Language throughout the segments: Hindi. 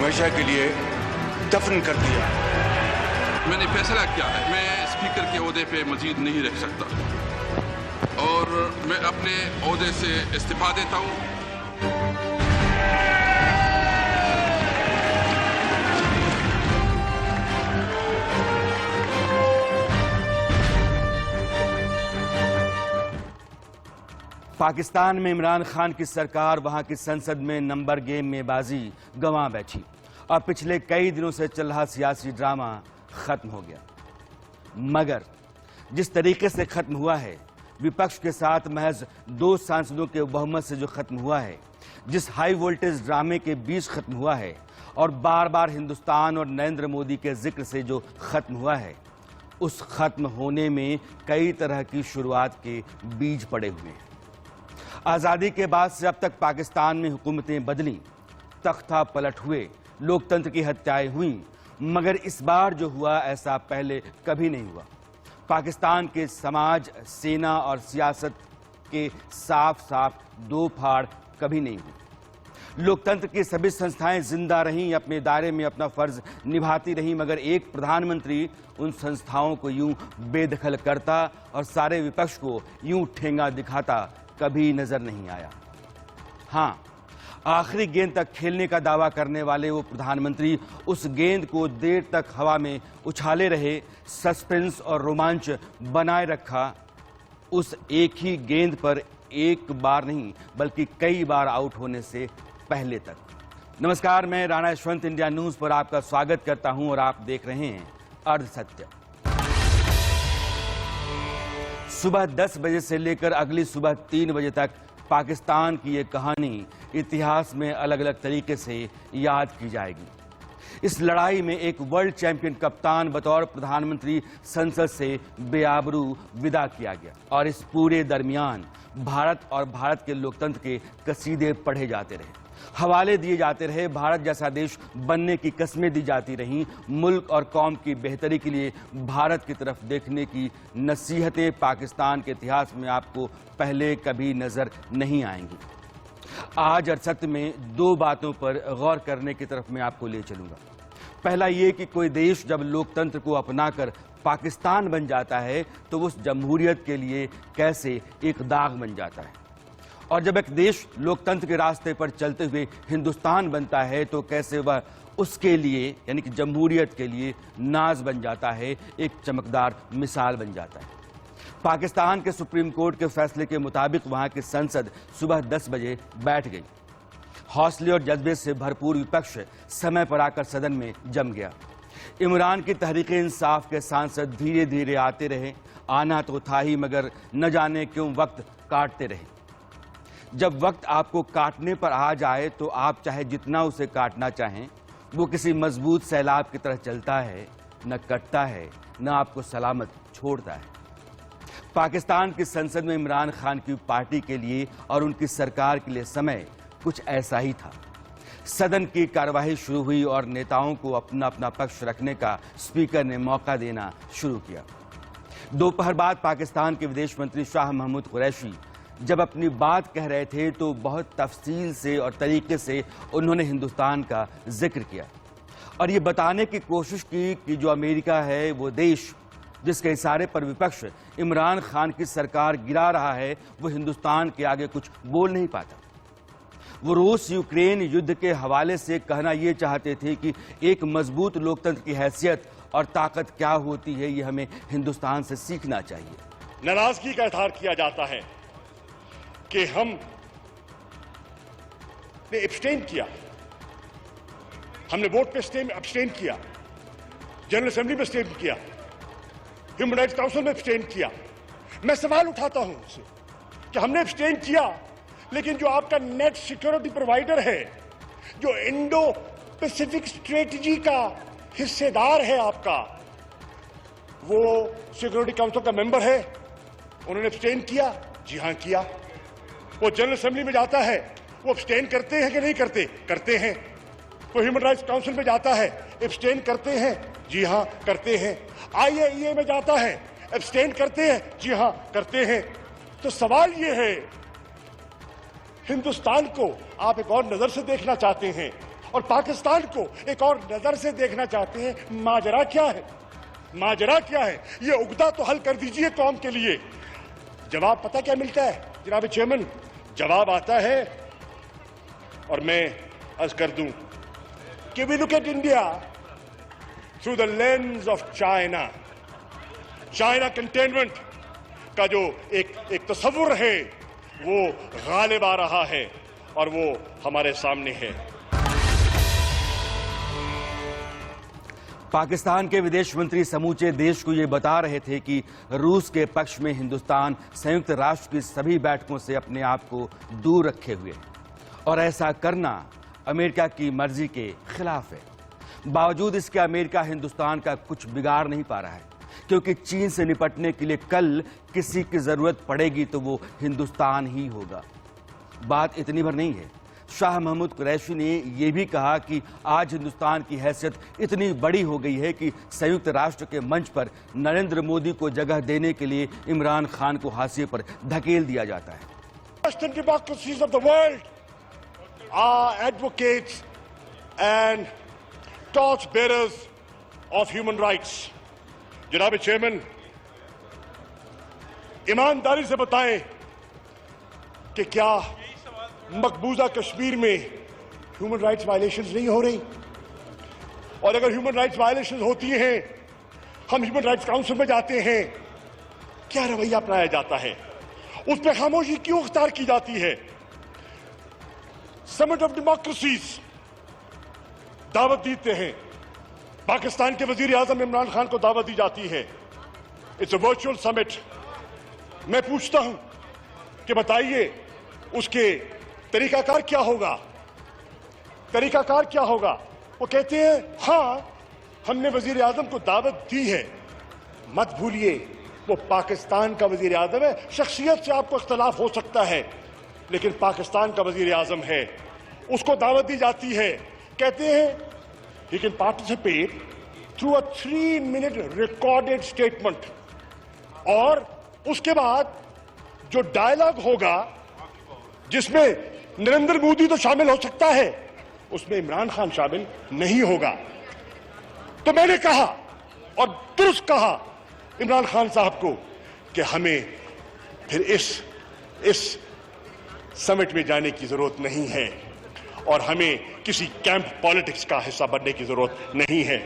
हमेशा के लिए दफन कर दिया। मैंने फैसला किया है मैं स्पीकर के ओहदे पे मजीद नहीं रह सकता और मैं अपने ओहदे से इस्तीफा देता हूँ। पाकिस्तान में इमरान खान की सरकार वहां की संसद में नंबर गेम में बाजी गंवा बैठी और पिछले कई दिनों से चल रहा सियासी ड्रामा खत्म हो गया। मगर जिस तरीके से खत्म हुआ है, विपक्ष के साथ महज 2 सांसदों के बहुमत से जो खत्म हुआ है, जिस हाई वोल्टेज ड्रामे के बीच खत्म हुआ है और बार बार हिंदुस्तान और नरेंद्र मोदी के जिक्र से जो खत्म हुआ है, उस खत्म होने में कई तरह की शुरुआत के बीज पड़े हुए हैं। आज़ादी के बाद से अब तक पाकिस्तान में हुकूमतें बदली, तख्ता पलट हुए, लोकतंत्र की हत्याएं हुई, मगर इस बार जो हुआ ऐसा पहले कभी नहीं हुआ। पाकिस्तान के समाज, सेना और सियासत के साफ साफ 2 फाड़ कभी नहीं हुई। लोकतंत्र की सभी संस्थाएं जिंदा रहीं, अपने दायरे में अपना फर्ज निभाती रहीं, मगर एक प्रधानमंत्री उन संस्थाओं को यूं बेदखल करता और सारे विपक्ष को यूं ठेंगा दिखाता कभी नजर नहीं आया। हां, आखिरी गेंद तक खेलने का दावा करने वाले वो प्रधानमंत्री उस गेंद को देर तक हवा में उछाले रहे, सस्पेंस और रोमांच बनाए रखा। उस एक ही गेंद पर एक बार नहीं बल्कि कई बार आउट होने से पहले तक। नमस्कार, मैं राणा यशवंत इंडिया न्यूज पर आपका स्वागत करता हूं और आप देख रहे हैं अर्ध सत्य। सुबह 10 बजे से लेकर अगली सुबह 3 बजे तक पाकिस्तान की ये कहानी इतिहास में अलग अलग तरीके से याद की जाएगी। इस लड़ाई में एक वर्ल्ड चैंपियन कप्तान बतौर प्रधानमंत्री संसद से बेआबरू विदा किया गया और इस पूरे दरमियान भारत और भारत के लोकतंत्र के कसीदे पढ़े जाते रहे, हवाले दिए जाते रहे, भारत जैसा देश बनने की कस्में दी जाती रहीं, मुल्क और कौम की बेहतरी के लिए भारत की तरफ देखने की नसीहतें पाकिस्तान के इतिहास में आपको पहले कभी नजर नहीं आएंगी। आज अरसत में 2 बातों पर गौर करने की तरफ मैं आपको ले चलूंगा। पहला ये कि कोई देश जब लोकतंत्र को अपनाकर पाकिस्तान बन जाता है तो उस जमहूरियत के लिए कैसे एक दाग बन जाता है, और जब एक देश लोकतंत्र के रास्ते पर चलते हुए हिंदुस्तान बनता है तो कैसे वह उसके लिए यानी कि जमहूरियत के लिए नाज बन जाता है, एक चमकदार मिसाल बन जाता है। पाकिस्तान के सुप्रीम कोर्ट के फैसले के मुताबिक वहां की संसद सुबह 10 बजे बैठ गई। हौसले और जज्बे से भरपूर विपक्ष समय पर आकर सदन में जम गया। इमरान की तहरीक-ए-इंसाफ के सांसद धीरे धीरे आते रहे। आना तो था ही, मगर न जाने क्यों वक्त काटते रहे। जब वक्त आपको काटने पर आ जाए तो आप चाहे जितना उसे काटना चाहें, वो किसी मजबूत सैलाब की तरह चलता है, न कटता है, न आपको सलामत छोड़ता है। पाकिस्तान की संसद में इमरान खान की पार्टी के लिए और उनकी सरकार के लिए समय कुछ ऐसा ही था। सदन की कार्यवाही शुरू हुई और नेताओं को अपना अपना पक्ष रखने का स्पीकर ने मौका देना शुरू किया। दोपहर बाद पाकिस्तान के विदेश मंत्री शाह महमूद कुरैशी जब अपनी बात कह रहे थे तो बहुत तफसील से और तरीके से उन्होंने हिंदुस्तान का जिक्र किया और ये बताने की कोशिश की कि जो अमेरिका है वो देश जिसके इशारे पर विपक्ष इमरान खान की सरकार गिरा रहा है, वो हिंदुस्तान के आगे कुछ बोल नहीं पाता। वो रूस यूक्रेन युद्ध के हवाले से कहना ये चाहते थे कि एक मजबूत लोकतंत्र की हैसियत और ताकत क्या होती है, ये हमें हिंदुस्तान से सीखना चाहिए। नाराजगी का इजहार किया जाता है कि हमने एब्सटेन किया, हमने वोट पे एब्सटेन किया, जनरल असेंबली में एब्सटेन किया, ह्यूमन राइट्स काउंसिल में एब्सटेन किया। मैं सवाल उठाता हूं उससे कि हमने एब्सटेन किया, लेकिन जो आपका नेट सिक्योरिटी प्रोवाइडर है, जो इंडो पैसिफिक स्ट्रेटजी का हिस्सेदार है आपका, वो सिक्योरिटी काउंसिल का मेंबर है, उन्होंने एब्सटेन किया? जी हां किया। वो जनरल असेंबली में जाता है, वो एब्सटेन करते हैं कि नहीं करते? करते हैं। वो ह्यूमन राइट्स काउंसिल में जाता है, एब्सटेन करते हैं? जी हां करते हैं। IAEA में जाता है, एब्सटेन करते हैं? जी हां करते हैं। तो सवाल ये है, हिंदुस्तान को आप एक और नजर से देखना चाहते हैं, और पाकिस्तान को एक और नजर से देखना चाहते हैं। माजरा क्या है? माजरा क्या है? ये उगदा तो हल कर दीजिए कौम के लिए। जवाब पता क्या मिलता है जनाब चेयरमैन? जवाब आता है, और मैं अर्ज कर दूं कि we look at India through the lens of China. China containment का जो एक तस्वुर है वो गालिब आ रहा है और वो हमारे सामने है। पाकिस्तान के विदेश मंत्री समूचे देश को ये बता रहे थे कि रूस के पक्ष में हिंदुस्तान संयुक्त राष्ट्र की सभी बैठकों से अपने आप को दूर रखे हुए है और ऐसा करना अमेरिका की मर्जी के खिलाफ है। बावजूद इसके अमेरिका हिंदुस्तान का कुछ बिगाड़ नहीं पा रहा है, क्योंकि चीन से निपटने के लिए कल किसी की जरूरत पड़ेगी तो वो हिंदुस्तान ही होगा। बात इतनी भर नहीं है, शाह महमूद कुरैशी ने यह भी कहा कि आज हिंदुस्तान की हैसियत इतनी बड़ी हो गई है कि संयुक्त राष्ट्र के मंच पर नरेंद्र मोदी को जगह देने के लिए इमरान खान को हाशिए पर धकेल दिया जाता है। Western democracies of the world are advocates and torchbearers of human rights. जनाब चेयरमैन, ईमानदारी से बताएं कि क्या मकबूजा कश्मीर में ह्यूमन राइट्स वायलेशंस नहीं हो रही? और अगर ह्यूमन राइट्स वायलेशंस होती हैं, हम ह्यूमन राइट्स काउंसिल में जाते हैं, क्या रवैया अपनाया जाता है? उस पर खामोशी क्यों अख्तियार की जाती है? समिट ऑफ डेमोक्रेसीज दावत देते हैं, पाकिस्तान के वजीर आजम इमरान खान को दावत दी जाती है। It's a virtual summit. मैं पूछता हूं कि बताइए उसके तरीकाकार क्या होगा? तरीकाकार क्या होगा? वो कहते हैं हां हमने वजीर आजम को दावत दी है। मत भूलिए वो पाकिस्तान का वजीर आजम है। शख्सियत से आपको इख्तलाफ हो सकता है, लेकिन पाकिस्तान का वजीर आजम है, उसको दावत दी जाती है। कहते हैं he can participate through a 3-minute recorded statement, और उसके बाद जो डायलॉग होगा जिसमें नरेंद्र मोदी तो शामिल हो सकता है, उसमें इमरान खान शामिल नहीं होगा। तो मैंने कहा और दुरुस्त कहा इमरान खान साहब को कि हमें फिर इस समिट में जाने की जरूरत नहीं है और हमें किसी कैंप पॉलिटिक्स का हिस्सा बनने की जरूरत नहीं है।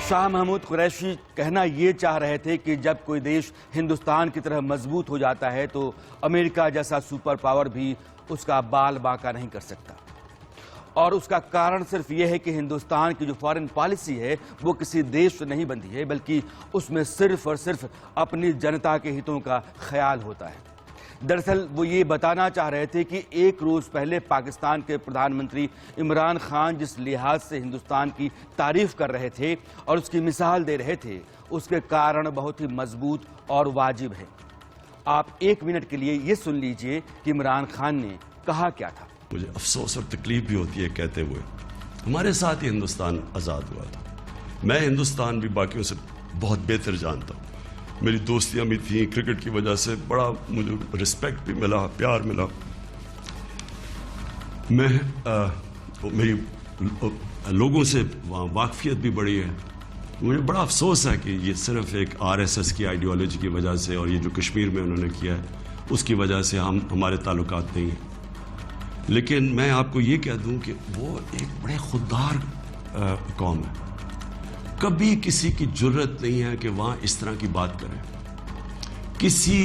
शाह महमूद कुरैशी कहना ये चाह रहे थे कि जब कोई देश हिंदुस्तान की तरह मजबूत हो जाता है तो अमेरिका जैसा सुपर पावर भी उसका बाल बांका नहीं कर सकता। और उसका कारण सिर्फ यह है कि हिंदुस्तान की जो फॉरेन पॉलिसी है वो किसी देश से नहीं बंधी है, बल्कि उसमें सिर्फ और सिर्फ अपनी जनता के हितों का ख्याल होता है। दरअसल वो ये बताना चाह रहे थे कि एक रोज पहले पाकिस्तान के प्रधानमंत्री इमरान खान जिस लिहाज से हिंदुस्तान की तारीफ कर रहे थे और उसकी मिसाल दे रहे थे, उसके कारण बहुत ही मजबूत और वाजिब है। आप 1 मिनट के लिए ये सुन लीजिए कि इमरान खान ने कहा क्या था। मुझे अफसोस और तकलीफ भी होती है कहते हुए, हमारे साथ ही हिंदुस्तान आज़ाद हुआ था। मैं हिंदुस्तान भी बाकियों से बहुत बेहतर जानता हूँ। मेरी दोस्तियां भी थी, क्रिकेट की वजह से बड़ा मुझे रिस्पेक्ट भी मिला, प्यार मिला। मेरी लोगों से वाकफियत भी बढ़ी है। मुझे बड़ा अफसोस है कि ये सिर्फ एक आरएसएस की आइडियोलॉजी की वजह से और ये जो कश्मीर में उन्होंने किया है उसकी वजह से हमारे ताल्लुकात नहीं हैं। लेकिन मैं आपको ये कह दूं कि वो एक बड़े खुददार कौम है। कभी किसी की जुर्रत नहीं है कि वहां इस तरह की बात करें। किसी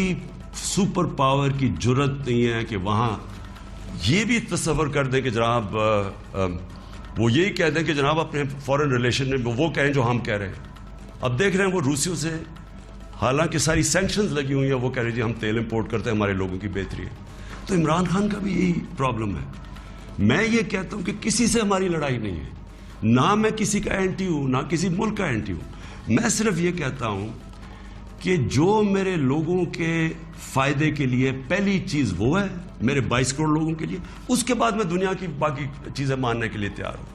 सुपर पावर की जुर्रत नहीं है कि वहां ये भी तस्वर कर दें कि जनाब वो यही कह दें कि जनाब अपने फॉरेन रिलेशन में वो कहें जो हम कह रहे हैं। अब देख रहे हैं वो रूसियों से हालांकि सारी सैंक्शंस लगी हुई हैं, वो कह रहे जी हम तेल इंपोर्ट करते हैं, हमारे लोगों की बेहतरी है। तो इमरान खान का भी यही प्रॉब्लम है। मैं ये कहता हूं कि किसी से हमारी लड़ाई नहीं है, ना मैं किसी का एंटी हूं ना किसी मुल्क का एंटी हूं। मैं सिर्फ ये कहता हूं कि जो मेरे लोगों के फायदे के लिए पहली चीज वो है, मेरे 22 करोड़ लोगों के लिए, उसके बाद मैं दुनिया की बाकी चीजें मानने के लिए तैयार हूं।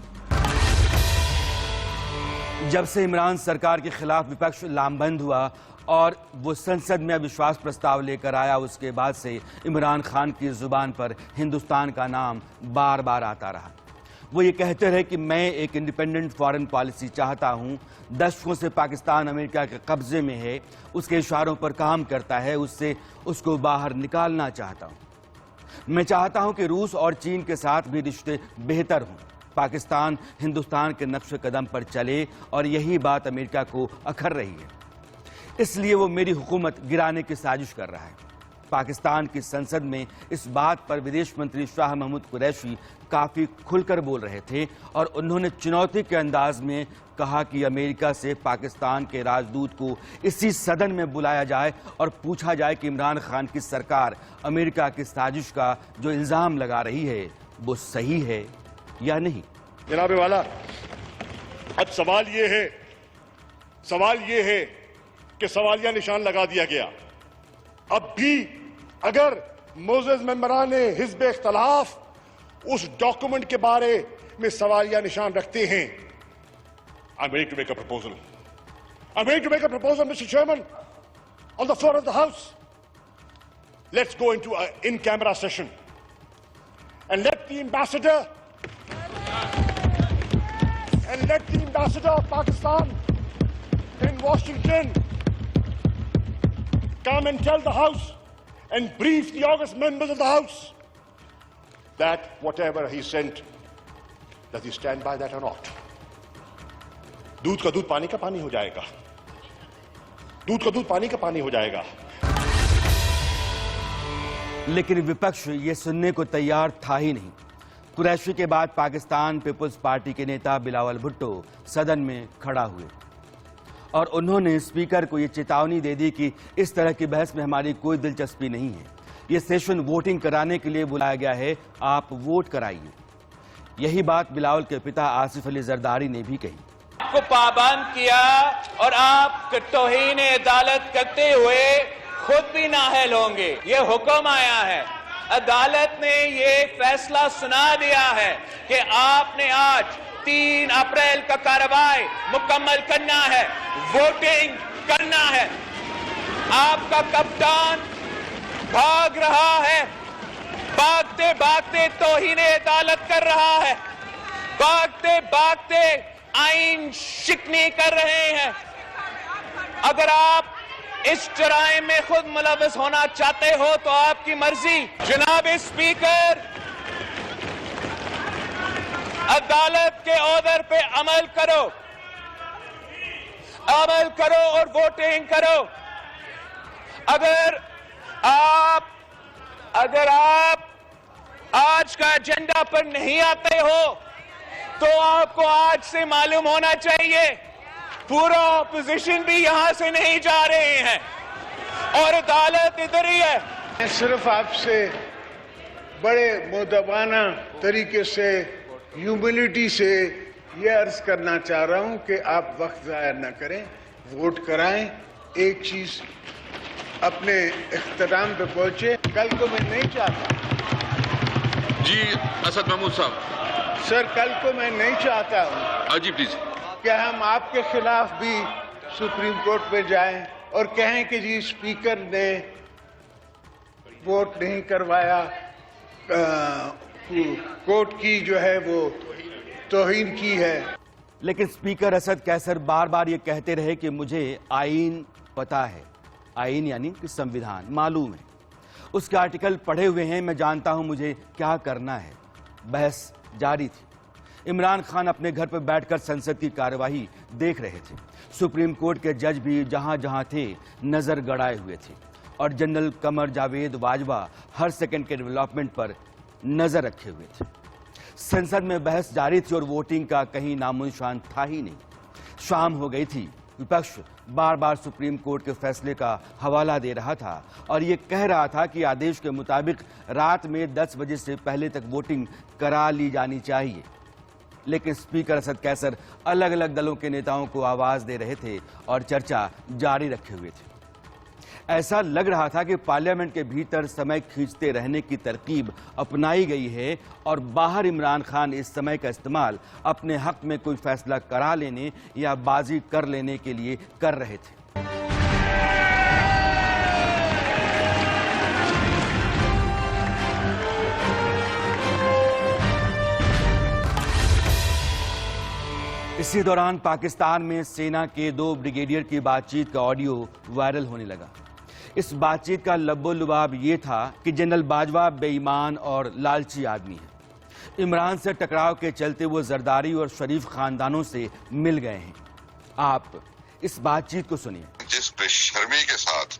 जब से इमरान सरकार के खिलाफ विपक्ष लामबंद हुआ और वो संसद में अविश्वास प्रस्ताव लेकर आया, उसके बाद से इमरान खान की जुबान पर हिंदुस्तान का नाम बार बार आता रहा। वो ये कहते रहे कि मैं एक इंडिपेंडेंट फॉरेन पॉलिसी चाहता हूं, दशकों से पाकिस्तान अमेरिका के कब्जे में है, उसके इशारों पर काम करता है, उससे उसको बाहर निकालना चाहता हूं। मैं चाहता हूं कि रूस और चीन के साथ भी रिश्ते बेहतर हों, पाकिस्तान हिंदुस्तान के नक्शे कदम पर चले, और यही बात अमेरिका को अखर रही है। इसलिए वो मेरी हुकूमत गिराने की साजिश कर रहा है। पाकिस्तान की संसद में इस बात पर विदेश मंत्री शाह महमूद कुरैशी काफी खुलकर बोल रहे थे और उन्होंने चुनौती के अंदाज में कहा कि अमेरिका से पाकिस्तान के राजदूत को इसी सदन में बुलाया जाए और पूछा जाए कि इमरान खान की सरकार अमेरिका की साजिश का जो इल्जाम लगा रही है वो सही है या नहीं। जनाब वाला, अब सवाल ये है कि सवालिया निशान लगा दिया गया। अब भी अगर मोजेस मेंबरान हिज़्ब इख्तिलाफ उस डॉक्यूमेंट के बारे में सवालिया निशान रखते हैं, I'm ready to make a proposal. I'm ready to make a proposal, Mr. Chairman, on the floor of the House. Let's go into an in-camera session and let the ambassador of Pakistan in Washington come and tell the House and brief the august members of the House that whatever he sent, does he stand by that or not? दूध का दूध पानी का पानी हो जाएगा, दूध का दूध पानी का पानी हो जाएगा। लेकिन विपक्ष ये सुनने को तैयार था ही नहीं। कुरैशी के बाद पाकिस्तान पीपुल्स पार्टी के नेता बिलावल भुट्टो सदन में खड़ा हुए और उन्होंने स्पीकर को ये चेतावनी दे दी कि इस तरह की बहस में हमारी कोई दिलचस्पी नहीं है, ये सेशन वोटिंग कराने के लिए बुलाया गया है, आप वोट कराइए। यही बात बिलावल के पिता आसिफ अली जरदारी ने भी कही। आपको पाबंद किया और आप तौहीन अदालत करते हुए खुद भी नाअहल होंगे। ये हुक्म आया है, अदालत ने ये फैसला सुना दिया है कि आपने आज 3 अप्रैल का कार्रवाई मुकम्मल करना है, वोटिंग करना है। आपका कप्तान भाग रहा है, भागते भागते तौहीन अदालत कर रहा है, भागते भागते आईन शिकनी कर रहे हैं। अगर आप इस जराइम में खुद मुलव्वस होना चाहते हो तो आपकी मर्जी। जनाब स्पीकर, अदालत के ऑर्डर पे अमल करो और वोटिंग करो। अगर आप आज का एजेंडा पर नहीं आते हो तो आपको आज से मालूम होना चाहिए पूरा ऑपोजिशन भी यहां से नहीं जा रहे हैं और अदालत इधर ही है। मैं सिर्फ आपसे बड़े मुद्दबाना तरीके से, ह्यूमिलिटी से ये अर्ज करना चाह रहा हूं कि आप वक्त ज़ाया न करें, वोट कराएं। एक चीज अपने इख्तिताम पे पहुंचे। कल को मैं नहीं चाहता जी असद महमूद साहब। सर, कल को मैं नहीं चाहता हूं जी प्लीज कि हम आपके खिलाफ भी सुप्रीम कोर्ट में जाएं और कहें कि जी स्पीकर ने वोट नहीं करवाया, कोर्ट की जो है वो तौहीन की है। लेकिन स्पीकर असद कैसर बार बार ये कहते रहे कि मुझे आईन पता है, आईन यानी कि संविधान मालूम है, उसके आर्टिकल पढ़े हुए हैं, मैं जानता हूं मुझे क्या करना है। बहस जारी थी। इमरान खान अपने घर पर बैठकर संसद की कार्यवाही देख रहे थे। सुप्रीम कोर्ट के जज भी जहां जहां थे नजर गड़ाए हुए थे और जनरल कमर जावेद बाजवा हर सेकंड के डेवलपमेंट पर नजर रखे हुए थे। संसद में बहस जारी थी और वोटिंग का कहीं नामो निशान था ही नहीं। शाम हो गई थी। विपक्ष बार बार सुप्रीम कोर्ट के फैसले का हवाला दे रहा था और ये कह रहा था कि आदेश के मुताबिक रात में 10 बजे से पहले तक वोटिंग करा ली जानी चाहिए। लेकिन स्पीकर असद कैसर अलग अलग दलों के नेताओं को आवाज दे रहे थे और चर्चा जारी रखे हुए थे। ऐसा लग रहा था कि पार्लियामेंट के भीतर समय खींचते रहने की तरकीब अपनाई गई है और बाहर इमरान खान इस समय का इस्तेमाल अपने हक में कोई फैसला करा लेने या बाजी कर लेने के लिए कर रहे थे। इसी दौरान पाकिस्तान में सेना के 2 ब्रिगेडियर की बातचीत का ऑडियो वायरल होने लगा। इस बातचीत का लब्बो-लुबाब ये था कि जनरल बाजवा बेईमान और लालची आदमी है। इमरान से टकराव के चलते वो जरदारी और शरीफ खानदानों से मिल गए हैं। आप इस बातचीत को सुनिए। जिस बेशर्मी के साथ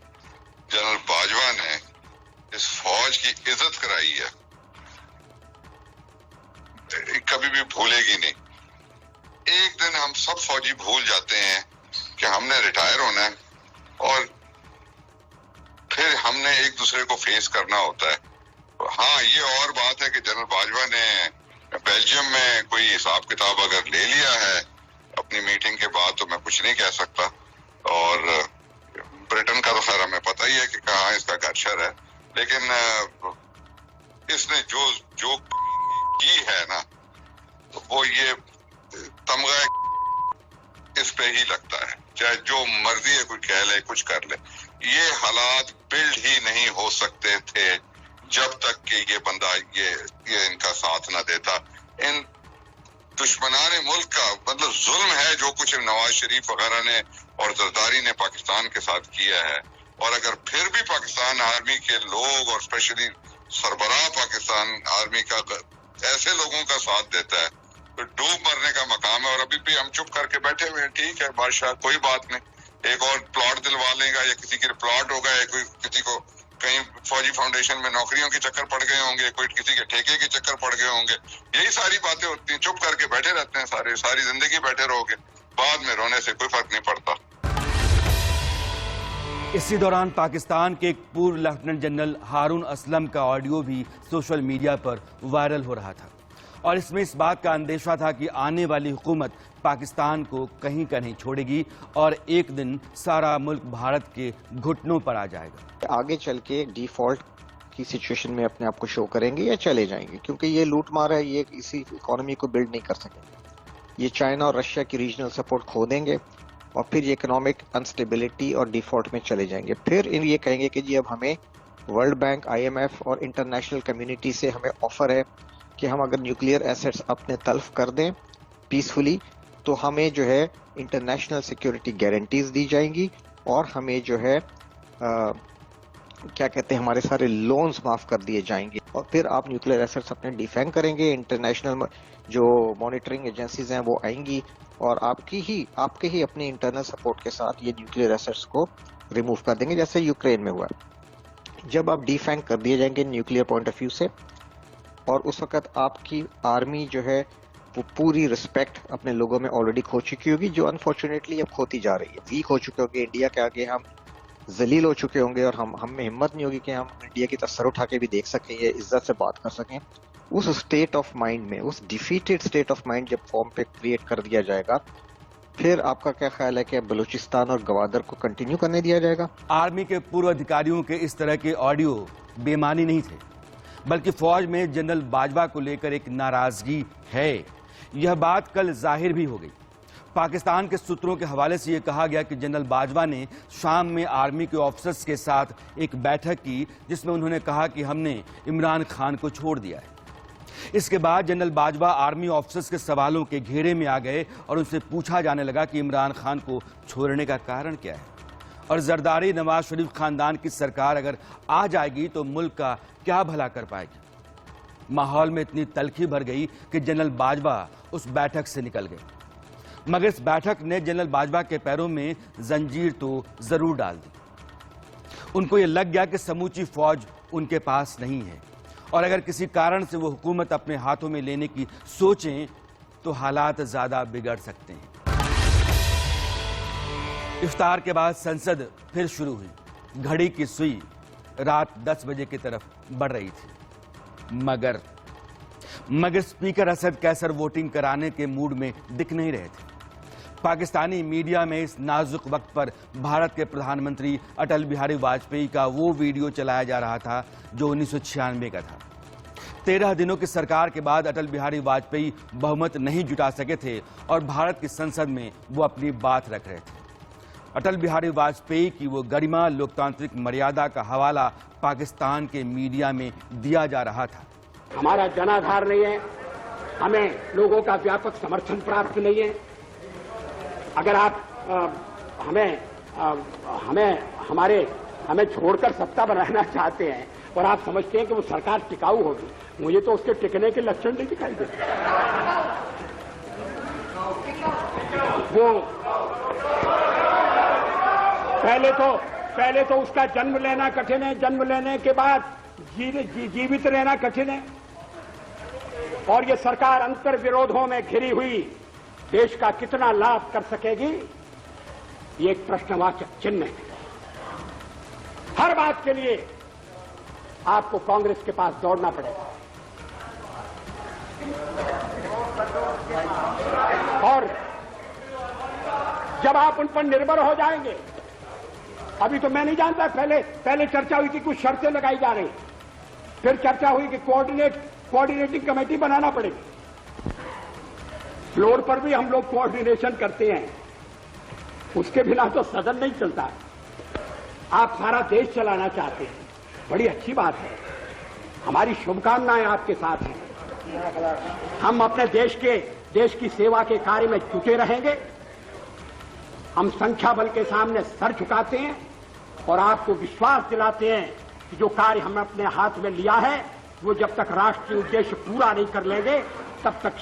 जनरल बाजवा ने इस फौज की इज्जत कराई है, कभी भी भूलेगी नहीं। एक दिन हम सब फौजी भूल जाते हैं कि हमने रिटायर होना है और फिर हमने एक दूसरे को फेस करना होता है। हाँ, ये और बात है कि जनरल बाजवा ने बेल्जियम में कोई हिसाब किताब अगर ले लिया है अपनी मीटिंग के बाद तो मैं कुछ नहीं कह सकता, और ब्रिटेन का तो खैर हमें पता ही है कि कहाँ इसका घर शर है, लेकिन इसने जो की है ना, तो वो ये तमगा इस पे ही लगता है। चाहे जो मर्जी है कोई कह ले, कुछ कर ले, ये हालात बिल्ड ही नहीं हो सकते थे जब तक कि ये बंदा ये इनका साथ ना देता। इन दुश्मनाने मुल्क का मतलब जुल्म है जो कुछ नवाज शरीफ वगैरह ने और जरदारी ने पाकिस्तान के साथ किया है। और अगर फिर भी पाकिस्तान आर्मी के लोग और स्पेशली सरबराह पाकिस्तान आर्मी का ऐसे लोगों का साथ देता है तो डूब मरने का मकाम है। और अभी भी हम चुप करके बैठे हुए हैं, ठीक है बादशाह, कोई बात नहीं, एक और प्लॉट दिलवा लेगा या किसी के प्लॉट होगा या कोई किसी को कहीं फौजी फाउंडेशन में नौकरियों के चक्कर पड़ गए होंगे, कोई किसी के ठेके के चक्कर पड़ गए होंगे, यही सारी बातें होती हैं। चुप करके बैठे रहते हैं, सारी जिंदगी बैठे रहोगे, बाद में रोने से कोई फर्क नहीं पड़ता। इसी दौरान पाकिस्तान के एक पूर्व लेफ्टिनेंट जनरल हारून असलम का ऑडियो भी सोशल मीडिया पर वायरल हो रहा था और इसमें इस बात का अंदेशा था कि आने वाली हुकूमत पाकिस्तान को कहीं का नहीं छोड़ेगी और एक दिन सारा मुल्क भारत के घुटनों पर आ जाएगा। आगे चल के डिफॉल्ट की सिचुएशन में अपने आप को शो करेंगे या चले जाएंगे, क्योंकि ये लूट मार है, ये इसी इकोनॉमी को बिल्ड नहीं कर सकेंगे। ये चाइना और रशिया की रीजनल सपोर्ट खो देंगे और फिर ये इकोनॉमिक अनस्टेबिलिटी और डिफॉल्ट में चले जाएंगे। फिर ये कहेंगे कि जी अब हमें वर्ल्ड बैंक, IMF और इंटरनेशनल कम्युनिटी से हमें ऑफर है कि हम अगर न्यूक्लियर एसेट्स अपने तल्फ कर दें पीसफुली तो हमें जो है इंटरनेशनल सिक्योरिटी गारंटीज दी जाएंगी और हमें जो है क्या कहते हैं, हमारे सारे लोन्स माफ कर दिए जाएंगे और फिर आप न्यूक्लियर एसेट्स अपने डिफेंड करेंगे। इंटरनेशनल जो मॉनिटरिंग एजेंसीज हैं वो आएंगी और आपके ही अपने इंटरनल सपोर्ट के साथ ये न्यूक्लियर एसेट्स को रिमूव कर देंगे, जैसे यूक्रेन में हुआ। जब आप डिफेंड कर दिए जाएंगे न्यूक्लियर पॉइंट ऑफ व्यू से, और उस वक्त आपकी आर्मी जो है वो पूरी रिस्पेक्ट अपने लोगों में ऑलरेडी खो चुकी होगी, जो अनफॉर्चुनेटली अब खोती जा रही है। वीक हो चुके होंगे, इंडिया के आगे हम जलील हो चुके होंगे और हम में हिम्मत नहीं होगी कि हम इंडिया की तरफ सर उठा के भी देख सकें या इज्जत से बात कर सकें। उस स्टेट ऑफ माइंड में, उस डिफीटेड स्टेट ऑफ माइंड जब फॉर्म पे क्रिएट कर दिया जाएगा, फिर आपका क्या ख्याल है कि बलूचिस्तान और गवादर को कंटिन्यू करने दिया जाएगा? आर्मी के पूर्व अधिकारियों के इस तरह के ऑडियो बेमानी नहीं थे, बल्कि फौज में जनरल बाजवा को लेकर एक नाराजगी है। यह बात कल जाहिर भी हो गई। पाकिस्तान के सूत्रों के हवाले से यह कहा गया कि जनरल बाजवा ने शाम में आर्मी के ऑफिसर्स के साथ एक बैठक की जिसमें उन्होंने कहा कि हमने इमरान खान को छोड़ दिया है। इसके बाद जनरल बाजवा आर्मी ऑफिसर्स के सवालों के घेरे में आ गए और उनसे पूछा जाने लगा कि इमरान खान को छोड़ने का कारण क्या है और जरदारी नवाज शरीफ खानदान की सरकार अगर आ जाएगी तो मुल्क का क्या भला कर पाएगी। माहौल में इतनी तल्खी भर गई कि जनरल बाजवा उस बैठक से निकल गए, मगर इस बैठक ने जनरल बाजवा के पैरों में जंजीर तो जरूर डाल दी। उनको यह लग गया कि समूची फौज उनके पास नहीं है और अगर किसी कारण से वो हुकूमत अपने हाथों में लेने की सोचें तो हालात ज्यादा बिगड़ सकते हैं। इफ्तार के बाद संसद फिर शुरू हुई। घड़ी की सुई रात 10 बजे की तरफ बढ़ रही थी, मगर स्पीकर असद कैसर वोटिंग कराने के मूड में दिख नहीं रहे थे। पाकिस्तानी मीडिया में इस नाजुक वक्त पर भारत के प्रधानमंत्री अटल बिहारी वाजपेयी का वो वीडियो चलाया जा रहा था जो 1996 का था। 13 दिनों की सरकार के बाद अटल बिहारी वाजपेयी बहुमत नहीं जुटा सके थे और भारत की संसद में वो अपनी बात रख रहे थे। अटल बिहारी वाजपेयी की वो गरिमा, लोकतांत्रिक मर्यादा का हवाला पाकिस्तान के मीडिया में दिया जा रहा था। हमारा जनाधार नहीं है, हमें लोगों का व्यापक समर्थन प्राप्त नहीं है, अगर आप हमें छोड़कर सत्ता बनाना चाहते हैं और आप समझते हैं कि वो सरकार टिकाऊ होगी, मुझे तो उसके टिकने के लक्षण नहीं दिखाई देते। वो पहले तो उसका जन्म लेना कठिन है, जन्म लेने के बाद जीवित रहना कठिन है, और ये सरकार अंतर विरोधों में घिरी हुई देश का कितना लाभ कर सकेगी, ये एक प्रश्नवाचक चिन्ह है। हर बात के लिए आपको कांग्रेस के पास दौड़ना पड़ेगा, और जब आप उन पर निर्भर हो जाएंगे, अभी तो मैं नहीं जानता, पहले चर्चा हुई कि कुछ शर्तें लगाई जा रही, फिर चर्चा हुई कि कोऑर्डिनेटिंग कमेटी बनाना पड़ेगी। फ्लोर पर भी हम लोग कोऑर्डिनेशन करते हैं, उसके बिना तो सदन नहीं चलता है। आप सारा देश चलाना चाहते हैं, बड़ी अच्छी बात है, हमारी शुभकामनाएं आपके साथ हैं। हम अपने देश की सेवा के कार्य में जुटे रहेंगे। हम संख्या बल के सामने सर झुकाते हैं और आपको विश्वास दिलाते हैं कि जो कार्य हमने अपने हाथ में लिया है, वो जब तक राष्ट्रीय उद्देश्य पूरा नहीं कर लेंगे, तब तक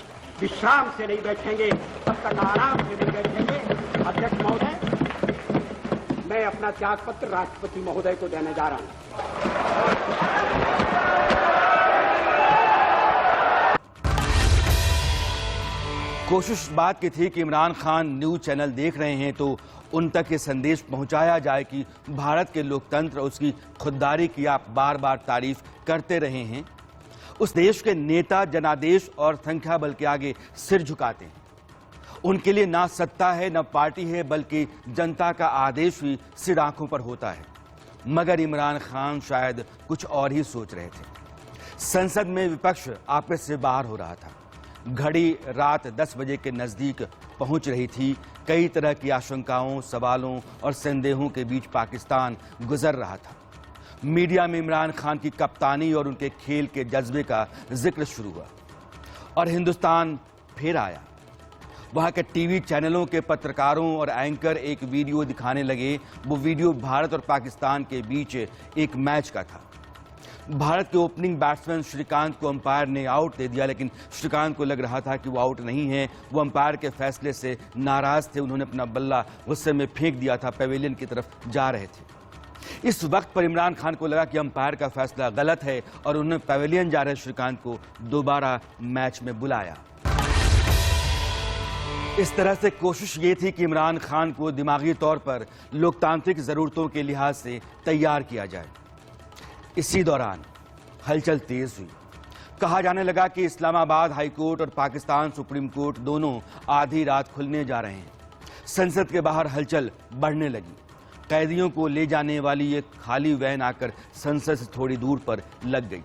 विश्राम से नहीं बैठेंगे, तब तक आराम से नहीं बैठेंगे। अध्यक्ष महोदय, मैं अपना त्याग पत्र राष्ट्रपति महोदय को देने जा रहा हूं। कोशिश बात की थी कि इमरान खान न्यूज चैनल देख रहे हैं तो उन तक ये संदेश पहुंचाया जाए कि भारत के लोकतंत्र, उसकी खुददारी की आप बार बार तारीफ करते रहे हैं। उस देश के नेता जनादेश और संख्या बल के आगे सिर झुकाते हैं। उनके लिए ना सत्ता है ना पार्टी है, बल्कि जनता का आदेश ही सिर आंखों पर होता है। मगर इमरान खान शायद कुछ और ही सोच रहे थे। संसद में विपक्ष आपस से बाहर हो रहा था। घड़ी रात 10 बजे के नजदीक पहुंच रही थी। कई तरह की आशंकाओं, सवालों और संदेहों के बीच पाकिस्तान गुजर रहा था। मीडिया में इमरान खान की कप्तानी और उनके खेल के जज्बे का जिक्र शुरू हुआ और हिंदुस्तान फिर आया। वहां के टीवी चैनलों के पत्रकारों और एंकर एक वीडियो दिखाने लगे। वो वीडियो भारत और पाकिस्तान के बीच एक मैच का था। भारत के ओपनिंग बैट्समैन श्रीकांत को अंपायर ने आउट दे दिया, लेकिन श्रीकांत को लग रहा था कि वो आउट नहीं है। वो अंपायर के फैसले से नाराज थे। उन्होंने अपना बल्ला गुस्से में फेंक दिया था, पेविलियन की तरफ जा रहे थे। इस वक्त पर इमरान खान को लगा कि अंपायर का फैसला गलत है और उन्होंने पेविलियन जा रहे श्रीकांत को दोबारा मैच में बुलाया। इस तरह से कोशिश ये थी कि इमरान खान को दिमागी तौर पर लोकतांत्रिक जरूरतों के लिहाज से तैयार किया जाए। इसी दौरान हलचल तेज हुई। कहा जाने लगा कि इस्लामाबाद हाई कोर्ट और पाकिस्तान सुप्रीम कोर्ट दोनों आधी रात खुलने जा रहे हैं। संसद के बाहर हलचल बढ़ने लगी। कैदियों को ले जाने वाली एक खाली वैन आकर संसद से थोड़ी दूर पर लग गई।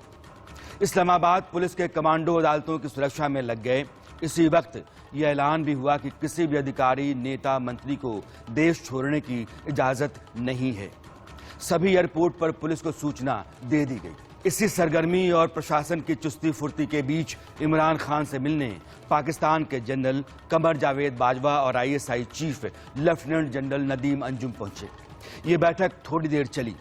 इस्लामाबाद पुलिस के कमांडो अदालतों की सुरक्षा में लग गए। इसी वक्त यह ऐलान भी हुआ कि किसी भी अधिकारी, नेता, मंत्री को देश छोड़ने की इजाजत नहीं है। सभी एयरपोर्ट पर पुलिस को सूचना दे दी गई। इसी सरगर्मी और प्रशासन की चुस्ती फुर्ती के बीच इमरान खान से मिलने पाकिस्तान के जनरल कमर जावेद बाजवा और ISI chief lieutenant general Nadeem Anjum पहुंचे। ये बैठक थोड़ी देर चली,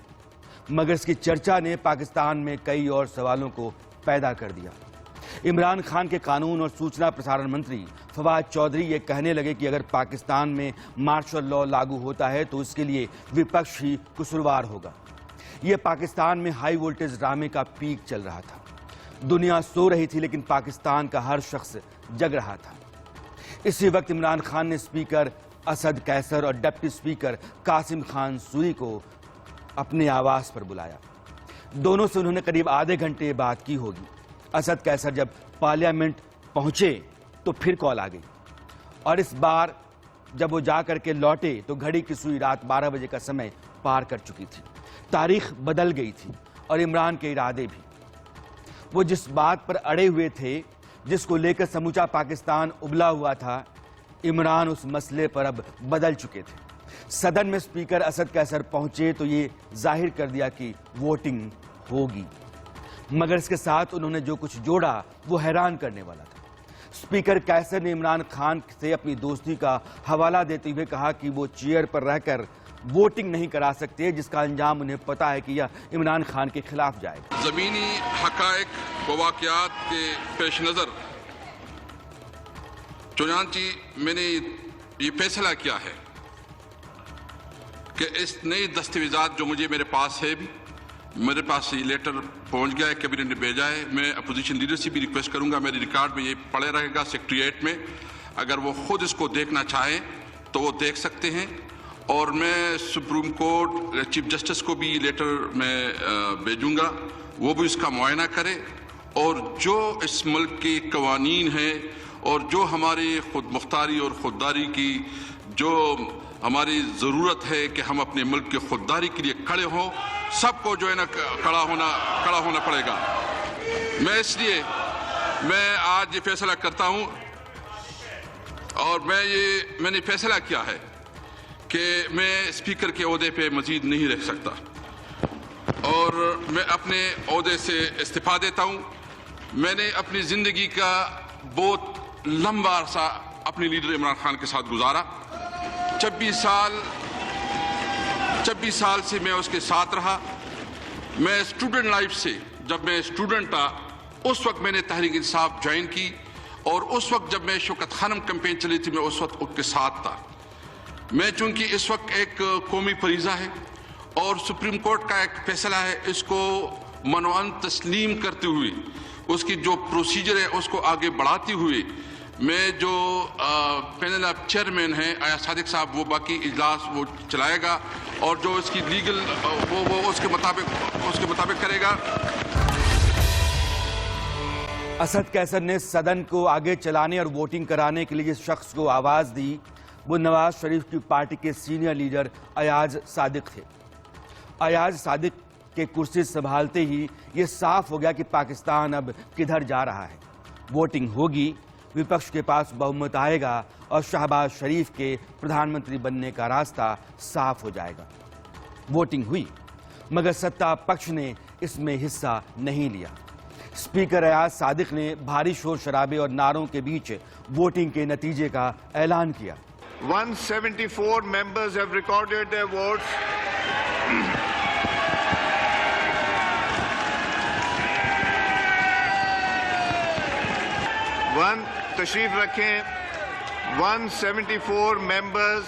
मगर इसकी चर्चा ने पाकिस्तान में कई और सवालों को पैदा कर दिया। इमरान खान के कानून और सूचना प्रसारण मंत्री फवाद चौधरी ये कहने लगे कि अगर पाकिस्तान में मार्शल लॉ लागू होता है तो इसके लिए विपक्ष ही कसूरवार होगा। ये पाकिस्तान में हाई वोल्टेज ड्रामे का पीक चल रहा था। दुनिया सो रही थी, लेकिन पाकिस्तान का हर शख्स जग रहा था। इसी वक्त इमरान खान ने स्पीकर असद कैसर और डिप्टी स्पीकर कासिम खान सूरी को अपने आवास पर बुलाया। दोनों से उन्होंने करीब आधे घंटे बात की होगी। असद कैसर जब पार्लियामेंट पहुंचे तो फिर कॉल आ गई, और इस बार जब वो जा करके लौटे तो घड़ी की सुई रात 12 बजे का समय पार कर चुकी थी। तारीख बदल गई थी और इमरान के इरादे भी। वो जिस बात पर अड़े हुए थे, जिसको लेकर समूचा पाकिस्तान उबला हुआ था, इमरान उस मसले पर अब बदल चुके थे। सदन में स्पीकर असद कैसर पहुंचे तो ये जाहिर कर दिया कि वोटिंग होगी, मगर इसके साथ उन्होंने जो कुछ जोड़ा वो हैरान करने वाला था। स्पीकर कैसर ने इमरान खान से अपनी दोस्ती का हवाला देते हुए कहा कि वो चेयर पर रहकर वोटिंग नहीं करा सकते, जिसका अंजाम उन्हें पता है कि यह इमरान खान के खिलाफ जाएगा। जमीनी हकायक व वाक़यात के पेश नज़र चुनांची मैंने ये फैसला किया है कि इस नई दस्तावेजात जो मेरे पास है, मेरे पास ये लेटर पहुंच गया है, कैबिनेट ने भेजा है। मैं अपोजिशन लीडर से भी रिक्वेस्ट करूंगा, मेरे रिकॉर्ड में ये पड़े रहेगा सेक्रेटरीट में, अगर वो खुद इसको देखना चाहें तो वो देख सकते हैं। और मैं सुप्रीम कोर्ट चीफ जस्टिस को भी लेटर में भेजूंगा, वो भी इसका मुआयना करे और जो इस मुल्क के कवानीन हैं और जो हमारी खुद मुख्तारी और खुददारी की जो हमारी ज़रूरत है कि हम अपने मुल्क की खुददारी के लिए खड़े हों, सबको जो है ना खड़ा होना पड़ेगा। मैं आज ये फैसला करता हूँ और मैंने फैसला किया है कि मैं स्पीकर के ओहदे पे मजीद नहीं रह सकता और मैं अपने ओहदे से इस्तीफा देता हूँ। मैंने अपनी ज़िंदगी का बहुत लंबा अरसा अपने लीडर इमरान खान के साथ गुजारा। 26 साल से मैं उसके साथ रहा। मैं स्टूडेंट लाइफ से, जब मैं स्टूडेंट था उस वक्त मैंने तहरीक इंसाफ ज्वाइन की और उस वक्त जब मैं शौकत खानम कैंपेन चली थी मैं उस वक्त उसके साथ था। मैं चूंकि इस वक्त एक कौमी फरीज़ा है और सुप्रीम कोर्ट का एक फैसला है, इसको मनोअन तस्लीम करते हुए उसकी जो प्रोसीजर है उसको आगे बढ़ाते हुए मैं जो पैनल ऑफ चेयरमैन है आया सादिक साहब, वो बाकी इजलास वो चलाएगा और जो इसकी लीगल वो उसके मुताबिक करेगा। असद कैसर ने सदन को आगे चलाने और वोटिंग कराने के लिए जिस शख्स को आवाज दी वो नवाज शरीफ की पार्टी के सीनियर लीडर अयाज सादिक थे। अयाज सादिक के कुर्सी संभालते ही ये साफ हो गया कि पाकिस्तान अब किधर जा रहा है। वोटिंग होगी, विपक्ष के पास बहुमत आएगा और शहबाज शरीफ के प्रधानमंत्री बनने का रास्ता साफ हो जाएगा। वोटिंग हुई मगर सत्ता पक्ष ने इसमें हिस्सा नहीं लिया। स्पीकर अयाज सादिक ने भारी शोर शराबे और नारों के बीच वोटिंग के नतीजे का ऐलान किया। 174 members have recorded their votes. तशरीफ रखें। 174 members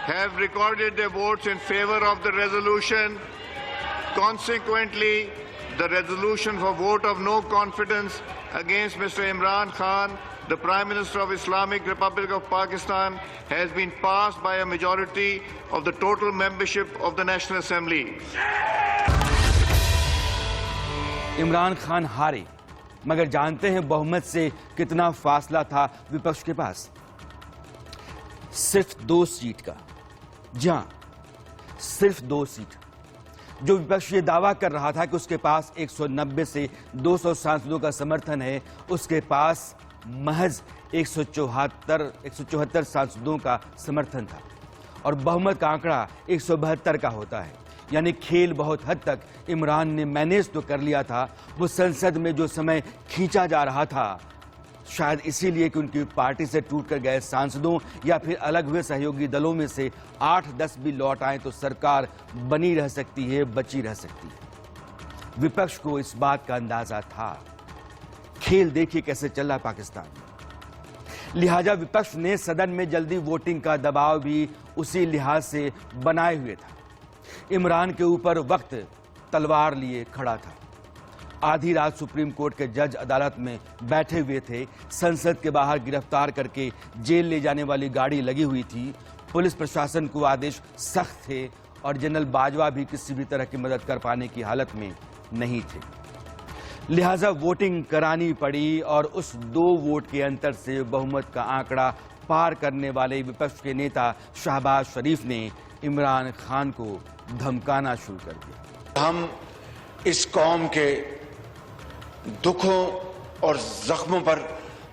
have recorded their votes in favor of the resolution. Consequently, the resolution for vote of no confidence against Mr. Imran Khan, the Prime Minister of Islamic Republic of Pakistan, has been passed by a majority of the total membership of the National Assembly. Imran Khan हारे, मगर जानते हैं बहुमत से कितना फासला था विपक्ष के पास? सिर्फ 2 सीट का। जी हां, सिर्फ 2 सीट। जो विपक्ष ये दावा कर रहा था कि उसके पास 190 से 200 सांसदों का समर्थन है, उसके पास महज 174 सांसदों का समर्थन था और बहुमत का आंकड़ा 172 का होता है। यानी खेल बहुत हद तक इमरान ने मैनेज तो कर लिया था। वो संसद में जो समय खींचा जा रहा था, शायद इसीलिए कि उनकी पार्टी से टूटकर गए सांसदों या फिर अलग हुए सहयोगी दलों में से 8-10 भी लौट आए तो सरकार बनी रह सकती है, बची रह सकती है। विपक्ष को इस बात का अंदाजा था। खेल देखिए कैसे चल रहा पाकिस्तान में। लिहाजा विपक्ष ने सदन में जल्दी वोटिंग का दबाव भी उसी लिहाज से बनाए हुए था। इमरान के ऊपर वक्त तलवार लिए खड़ा था। आधी रात सुप्रीम कोर्ट के जज अदालत में बैठे हुए थे। संसद के बाहर गिरफ्तार करके जेल ले जाने वाली गाड़ी लगी हुई थी। पुलिस प्रशासन को आदेश सख्त थे और जनरल बाजवा भी किसी भी तरह की मदद कर पाने की हालत में नहीं थे। लिहाजा वोटिंग करानी पड़ी और उस 2 वोट के अंतर से बहुमत का आंकड़ा पार करने वाले विपक्ष के नेता शहबाज शरीफ ने इमरान खान को धमकाना शुरू कर दिया। हम इस कौम के दुखों और जख्मों पर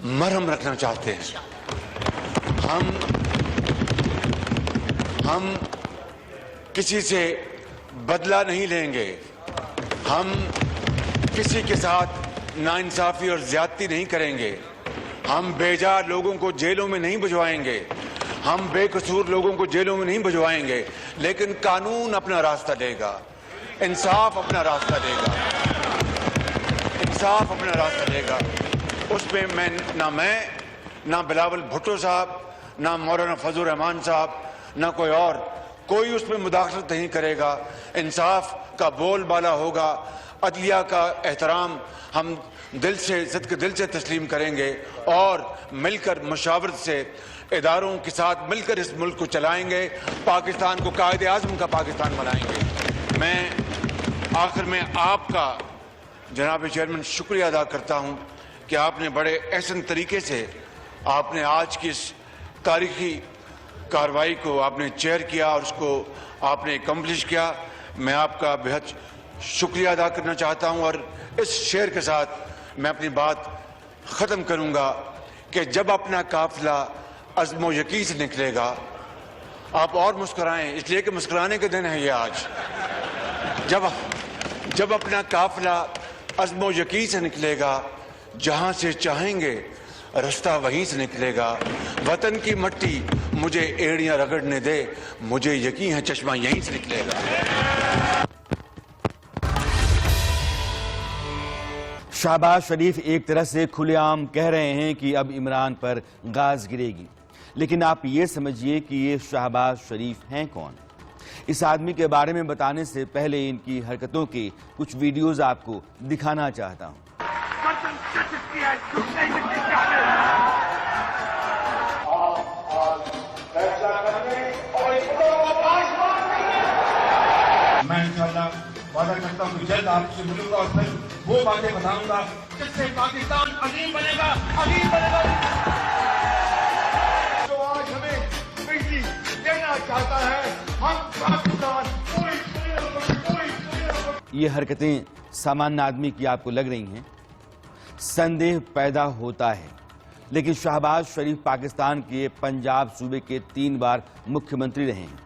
मरहम रखना चाहते हैं। हम किसी से बदला नहीं लेंगे। हम किसी के साथ नाइंसाफी और ज्यादती नहीं करेंगे। हम बेजा लोगों को जेलों में नहीं भिजवाएंगे, हम बेकसूर लोगों को जेलों में नहीं भिजवाएंगे, लेकिन कानून अपना रास्ता देगा, इंसाफ अपना रास्ता देगा, इंसाफ अपना रास्ता देगा। उसमें ना बिलावल भुट्टो साहब, ना मौलाना फजल रहमान साहब, ना कोई उसमें मुदाखलत नहीं करेगा। इंसाफ का बोलबाला होगा, अदलिया का एहतराम हम दिल से तस्लीम करेंगे और मिलकर मशावरत से इदारों के साथ मिलकर इस मुल्क को चलाएंगे, पाकिस्तान को कायदे आज़म का पाकिस्तान बनाएंगे। मैं आखिर में आपका जनाब चेयरमैन शुक्रिया अदा करता हूं कि आपने बड़े एहसन तरीके से आपने आज की इस तारीखी कार्रवाई को आपने चेयर किया और उसको आपने अकम्प्लिश किया। मैं आपका बेहद शुक्रिया अदा करना चाहता हूं और इस शेर के साथ मैं अपनी बात ख़त्म करूंगा कि जब अपना काफिला अज़्म यकीन से निकलेगा, आप और मुस्कुराएं, इसलिए कि मुस्कुराने के दिन है ये आज। जब अपना काफिला अज़्म यकीन से निकलेगा, जहां से चाहेंगे रास्ता वहीं से निकलेगा। वतन की मट्टी मुझे एड़ियां रगड़ने दे, मुझे यकीन है चश्मा यहीं से निकलेगा। शहबाज शरीफ एक तरह से खुलेआम कह रहे हैं कि अब इमरान पर गाज गिरेगी, लेकिन आप ये समझिए कि ये शहबाज शरीफ हैं कौन। इस आदमी के बारे में बताने से पहले इनकी हरकतों के कुछ वीडियोस आपको दिखाना चाहता हूं। मैं इंशाअल्लाह वादा करता हूं कि जल्द आपसे मिलूंगा और फिर वो बातें बताऊंगा जिससे पाकिस्तान अजीम बनेगा, अजीम बनेगा। जो आज हमें बिजली देना चाहता है, हम पाकिस्तान ये हरकतें सामान्य आदमी की आपको लग रही हैं, संदेह पैदा होता है, लेकिन शहबाज शरीफ पाकिस्तान के पंजाब सूबे के 3 बार मुख्यमंत्री रहे हैं।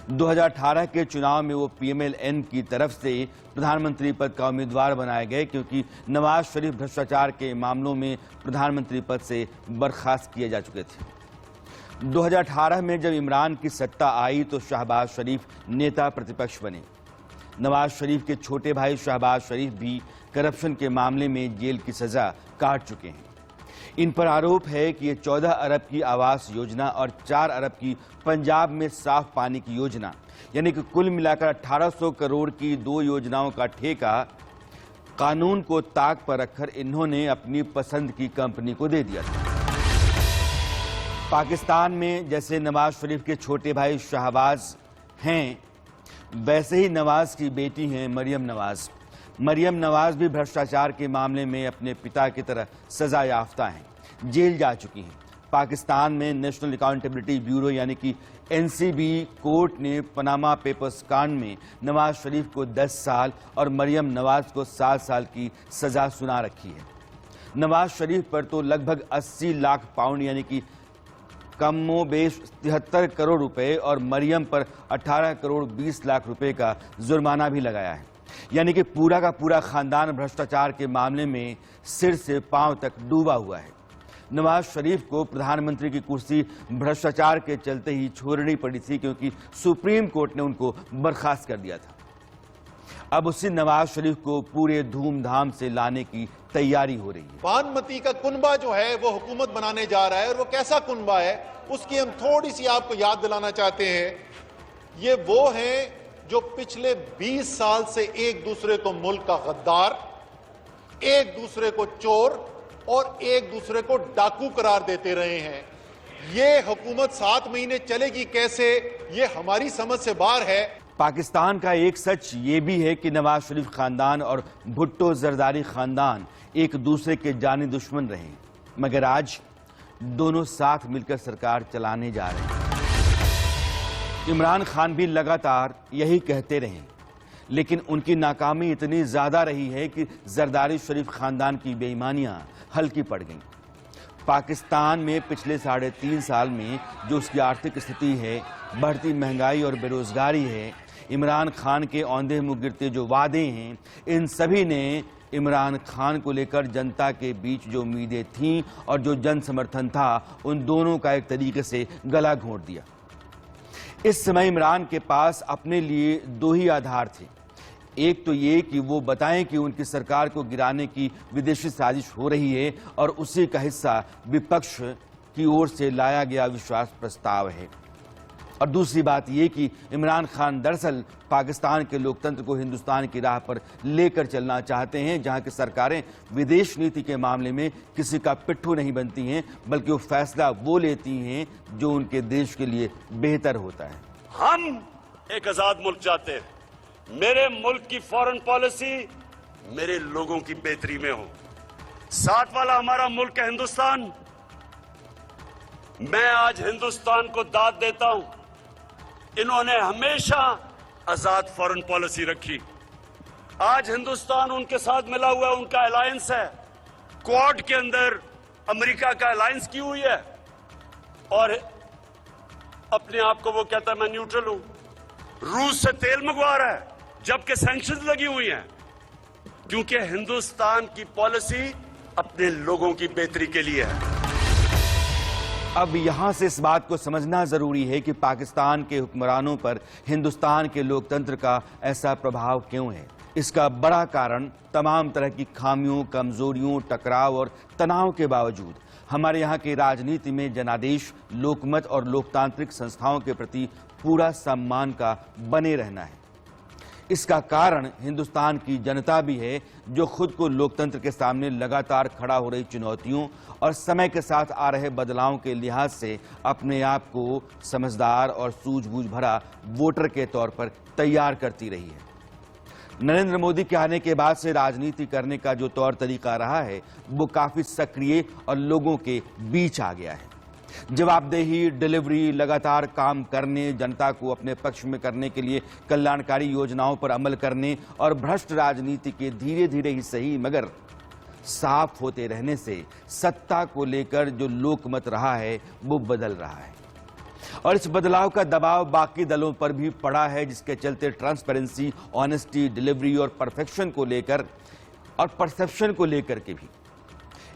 2018 के चुनाव में वो PMLN की तरफ से प्रधानमंत्री पद का उम्मीदवार बनाए गए, क्योंकि नवाज शरीफ भ्रष्टाचार के मामलों में प्रधानमंत्री पद से बर्खास्त किए जा चुके थे। 2018 में जब इमरान की सत्ता आई तो शहबाज शरीफ नेता प्रतिपक्ष बने। नवाज शरीफ के छोटे भाई शहबाज शरीफ भी करप्शन के मामले में जेल की सजा काट चुके हैं। इन पर आरोप है कि ये 14 अरब की आवास योजना और 4 अरब की पंजाब में साफ पानी की योजना, यानी कि कुल मिलाकर 1800 करोड़ की 2 योजनाओं का ठेका कानून को ताक पर रखकर इन्होंने अपनी पसंद की कंपनी को दे दिया था। पाकिस्तान में जैसे नवाज शरीफ के छोटे भाई शहबाज हैं, वैसे ही नवाज की बेटी हैं मरियम नवाज। मरियम नवाज भी भ्रष्टाचार के मामले में अपने पिता की तरह सजा याफ्ता हैं, जेल जा चुकी हैं। पाकिस्तान में नेशनल अकाउंटेबिलिटी ब्यूरो यानी कि NCB कोर्ट ने पनामा पेपर्स कांड में नवाज शरीफ को 10 साल और मरियम नवाज को 7 साल की सजा सुना रखी है। नवाज शरीफ पर तो लगभग 80 लाख पाउंड यानी कि कमोबेश 73 करोड़ रुपए और मरियम पर 18 करोड़ 20 लाख रुपए का जुर्माना भी लगाया है। यानी कि पूरा का पूरा खानदान भ्रष्टाचार के मामले में सिर से पांव तक डूबा हुआ है। नवाज शरीफ को प्रधानमंत्री की कुर्सी भ्रष्टाचार के चलते ही छोड़नी पड़ी थी, क्योंकि सुप्रीम कोर्ट ने उनको बर्खास्त कर दिया था। अब उसी नवाज शरीफ को पूरे धूमधाम से लाने की तैयारी हो रही है। बानमती का कुनबा जो है वो हुकूमत बनाने जा रहा है, और वो कैसा कुनबा है उसकी हम थोड़ी सी आपको याद दिलाना चाहते हैं। ये वो हैं जो पिछले 20 साल से एक दूसरे को मुल्क का गद्दार, एक दूसरे को चोर और एक दूसरे को डाकू करार देते रहे हैं। ये हुकूमत 7 महीने चलेगी कैसे, ये हमारी समझ से बाहर है। पाकिस्तान का एक सच ये भी है कि नवाज शरीफ खानदान और भुट्टो जरदारी खानदान एक दूसरे के जानी दुश्मन रहे, मगर आज दोनों साथ मिलकर सरकार चलाने जा रहे हैं। इमरान खान भी लगातार यही कहते रहे, लेकिन उनकी नाकामी इतनी ज्यादा रही है कि जरदारी शरीफ खानदान की बेईमानियां हल्की पड़ गईं। पाकिस्तान में पिछले 3.5 साल में जो उसकी आर्थिक स्थिति है, बढ़ती महंगाई और बेरोजगारी है, इमरान खान के औंधे मुँह गिरते जो वादे हैं, इन सभी ने इमरान खान को लेकर जनता के बीच जो उम्मीदें थीं और जो जन समर्थन था, उन दोनों का एक तरीके से गला घोंट दिया। इस समय इमरान के पास अपने लिए दो ही आधार थे। एक तो ये कि वो बताएं कि उनकी सरकार को गिराने की विदेशी साजिश हो रही है और उसी का हिस्सा विपक्ष की ओर से लाया गया विश्वास प्रस्ताव है, और दूसरी बात यह कि इमरान खान दरअसल पाकिस्तान के लोकतंत्र को हिंदुस्तान की राह पर लेकर चलना चाहते हैं, जहां की सरकारें विदेश नीति के मामले में किसी का पिट्ठू नहीं बनती हैं, बल्कि वो फैसला वो लेती हैं जो उनके देश के लिए बेहतर होता है। हम एक आजाद मुल्क चाहते हैं। मेरे मुल्क की फॉरेन पॉलिसी मेरे लोगों की बेहतरी में हो। साथ वाला हमारा मुल्क है हिंदुस्तान। मैं आज हिंदुस्तान को दाद देता हूं। इन्होंने हमेशा आजाद फॉरेन पॉलिसी रखी। आज हिंदुस्तान उनके साथ मिला हुआ है, उनका अलायंस है। क्वाड के अंदर अमेरिका का अलायंस की हुई है और अपने आप को वो कहता है मैं न्यूट्रल हूं। रूस से तेल मंगवा रहा है जबकि सैंक्शंस लगी हुई हैं, क्योंकि हिंदुस्तान की पॉलिसी अपने लोगों की बेहतरी के लिए है। अब यहां से इस बात को समझना जरूरी है कि पाकिस्तान के हुक्मरानों पर हिंदुस्तान के लोकतंत्र का ऐसा प्रभाव क्यों है। इसका बड़ा कारण तमाम तरह की खामियों, कमजोरियों, टकराव और तनाव के बावजूद हमारे यहाँ की राजनीति में जनादेश, लोकमत और लोकतांत्रिक संस्थाओं के प्रति पूरा सम्मान का बने रहना है। इसका कारण हिंदुस्तान की जनता भी है, जो खुद को लोकतंत्र के सामने लगातार खड़ा हो रही चुनौतियों और समय के साथ आ रहे बदलावों के लिहाज से अपने आप को समझदार और सूझबूझ भरा वोटर के तौर पर तैयार करती रही है। नरेंद्र मोदी के आने के बाद से राजनीति करने का जो तौर तरीका रहा है, वो काफी सक्रिय और लोगों के बीच आ गया है। जवाबदेही, डिलीवरी, लगातार काम करने, जनता को अपने पक्ष में करने के लिए कल्याणकारी योजनाओं पर अमल करने और भ्रष्ट राजनीति के धीरे धीरे ही सही मगर साफ होते रहने से सत्ता को लेकर जो लोकमत रहा है वो बदल रहा है, और इस बदलाव का दबाव बाकी दलों पर भी पड़ा है, जिसके चलते ट्रांसपेरेंसी, ऑनेस्टी, डिलीवरी और परफेक्शन को लेकर और परसेप्शन को लेकर के भी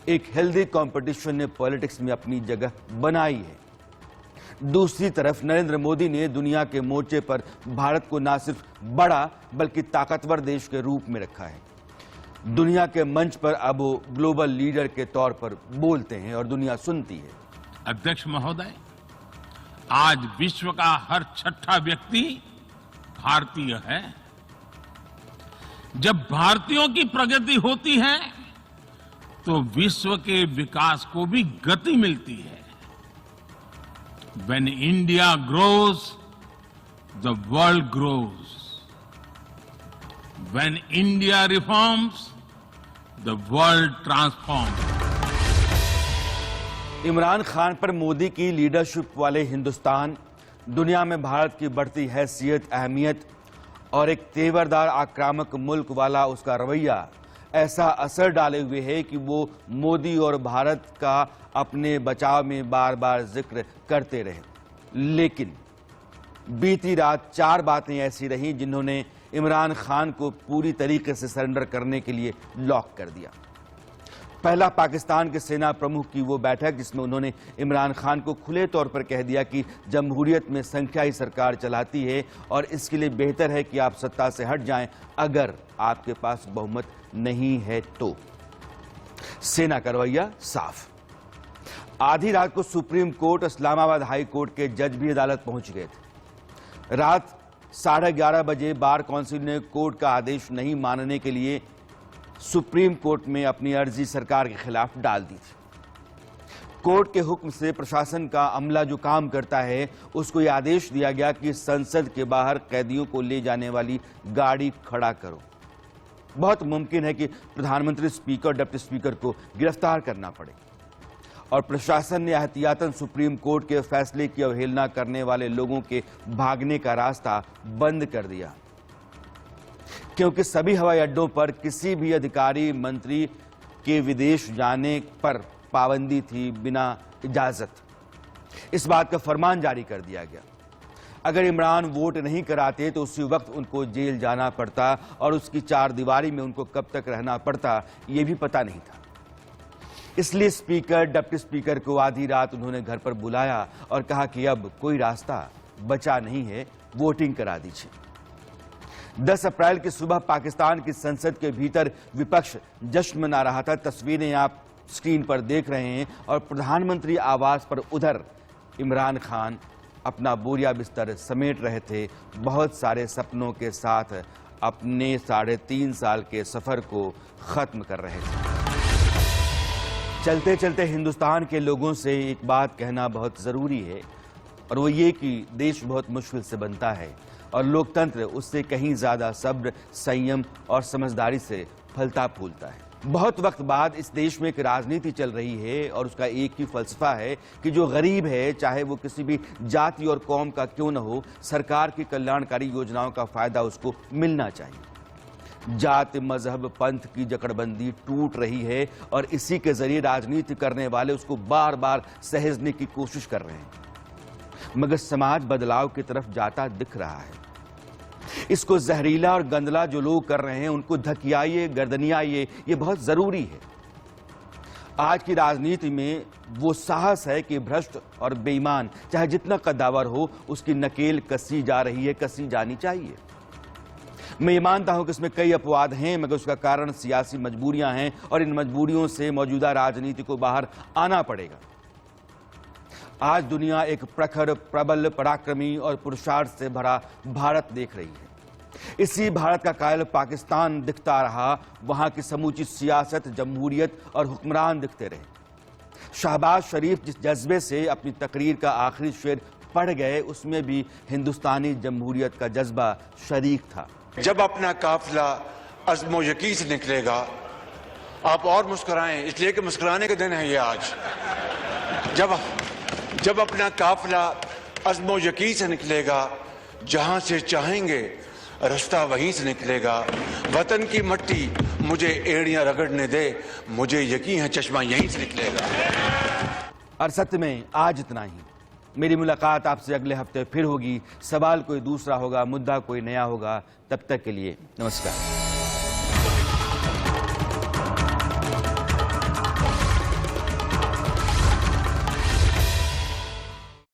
एक हेल्दी कंपटीशन ने पॉलिटिक्स में अपनी जगह बनाई है। दूसरी तरफ नरेंद्र मोदी ने दुनिया के मोर्चे पर भारत को न सिर्फ बड़ा बल्कि ताकतवर देश के रूप में रखा है। दुनिया के मंच पर अब वो ग्लोबल लीडर के तौर पर बोलते हैं और दुनिया सुनती है। अध्यक्ष महोदय, आज विश्व का हर छठा व्यक्ति भारतीय है। जब भारतीयों की प्रगति होती है तो विश्व के विकास को भी गति मिलती है। When India grows, the world grows. When India reforms, the world transforms. Imran Khan पर मोदी की लीडरशिप वाले हिंदुस्तान दुनिया में भारत की बढ़ती हैसियत, अहमियत और एक तेवरदार आक्रामक मुल्क वाला उसका रवैया ऐसा असर डाले हुए है कि वो मोदी और भारत का अपने बचाव में बार बार जिक्र करते रहे। लेकिन बीती रात 4 बातें ऐसी रहीं जिन्होंने इमरान खान को पूरी तरीके से सरेंडर करने के लिए लॉक कर दिया। पहला, पाकिस्तान के सेना प्रमुख की वो बैठक जिसमें उन्होंने इमरान खान को खुले तौर पर कह दिया कि जमहूरियत में संख्या ही सरकार चलाती है और इसके लिए बेहतर है कि आप सत्ता से हट जाएं अगर आपके पास बहुमत नहीं है तो। सेना का रवैया साफ। आधी रात को supreme court, Islamabad high court के जज भी अदालत पहुंच गए थे। रात 11:30 बजे बार काउंसिल ने कोर्ट का आदेश नहीं मानने के लिए सुप्रीम कोर्ट में अपनी अर्जी सरकार के खिलाफ डाल दी थी। कोर्ट के हुक्म से प्रशासन का अमला जो काम करता है उसको यह आदेश दिया गया कि संसद के बाहर कैदियों को ले जाने वाली गाड़ी खड़ा करो। बहुत मुमकिन है कि प्रधानमंत्री, स्पीकर, डिप्टी स्पीकर को गिरफ्तार करना पड़े, और प्रशासन ने एहतियातन सुप्रीम कोर्ट के फैसले की अवहेलना करने वाले लोगों के भागने का रास्ता बंद कर दिया, क्योंकि सभी हवाई अड्डों पर किसी भी अधिकारी, मंत्री के विदेश जाने पर पाबंदी थी बिना इजाजत। इस बात का फरमान जारी कर दिया गया। अगर इमरान वोट नहीं कराते तो उसी वक्त उनको जेल जाना पड़ता और उसकी चारदीवारी में उनको कब तक रहना पड़ता ये भी पता नहीं था। इसलिए स्पीकर, डिप्टी स्पीकर को आधी रात उन्होंने घर पर बुलाया और कहा कि अब कोई रास्ता बचा नहीं है, वोटिंग करा दीजिए। 10 अप्रैल की सुबह पाकिस्तान की संसद के भीतर विपक्ष जश्न मना रहा था। तस्वीरें आप स्क्रीन पर देख रहे हैं और प्रधानमंत्री आवास पर उधर इमरान खान अपना बोरिया बिस्तर समेट रहे थे, बहुत सारे सपनों के साथ अपने 3.5 साल के सफर को खत्म कर रहे थे। चलते चलते हिंदुस्तान के लोगों से एक बात कहना बहुत जरूरी है और वो ये कि देश बहुत मुश्किल से बनता है और लोकतंत्र उससे कहीं ज्यादा सब्र, संयम और समझदारी से फलता फूलता है। बहुत वक्त बाद इस देश में एक राजनीति चल रही है और उसका एक ही फलसफा है कि जो गरीब है, चाहे वो किसी भी जाति और कौम का क्यों न हो, सरकार की कल्याणकारी योजनाओं का फायदा उसको मिलना चाहिए। जात, मजहब, पंथ की जकड़बंदी टूट रही है और इसी के जरिए राजनीति करने वाले उसको बार बार सहेजने की कोशिश कर रहे हैं, मगर समाज बदलाव की तरफ जाता दिख रहा है। इसको जहरीला और गंदला जो लोग कर रहे हैं उनको धकियाइए, गर्दनियाइए, ये बहुत जरूरी है। आज की राजनीति में वो साहस है कि भ्रष्ट और बेईमान चाहे जितना कद्दावर हो, उसकी नकेल कसी जा रही है, कसी जानी चाहिए। मैं ये मानता हूं कि इसमें कई अपवाद हैं, मगर उसका कारण सियासी मजबूरियां हैं और इन मजबूरियों से मौजूदा राजनीति को बाहर आना पड़ेगा। आज दुनिया एक प्रखर, प्रबल, पराक्रमी और पुरुषार्थ से भरा भारत देख रही है। इसी भारत का कायल पाकिस्तान दिखता रहा, वहां की समूची सियासत, जमहूरियत और हुक्मरान दिखते रहे। शहबाज शरीफ जिस जज्बे से अपनी तकरीर का आखिरी शेर पढ़ गए, उसमें भी हिंदुस्तानी जमहूरियत का जज्बा शरीक था। जब अपना काफिला अज़्म यकीन से निकलेगा, आप और मुस्कुराएं, इसलिए कि मुस्कुराने का दिन है ये आज। जब अपना काफिला अज़्म यकीन से निकलेगा, जहां से चाहेंगे रास्ता वहीं से निकलेगा। वतन की मट्टी मुझे एड़ियां रगड़ने दे, मुझे यकीन है चश्मा यहीं से निकलेगा। और सत्य में आज इतना ही। मेरी मुलाकात आपसे अगले हफ्ते फिर होगी। सवाल कोई दूसरा होगा, मुद्दा कोई नया होगा। तब तक के लिए नमस्कार।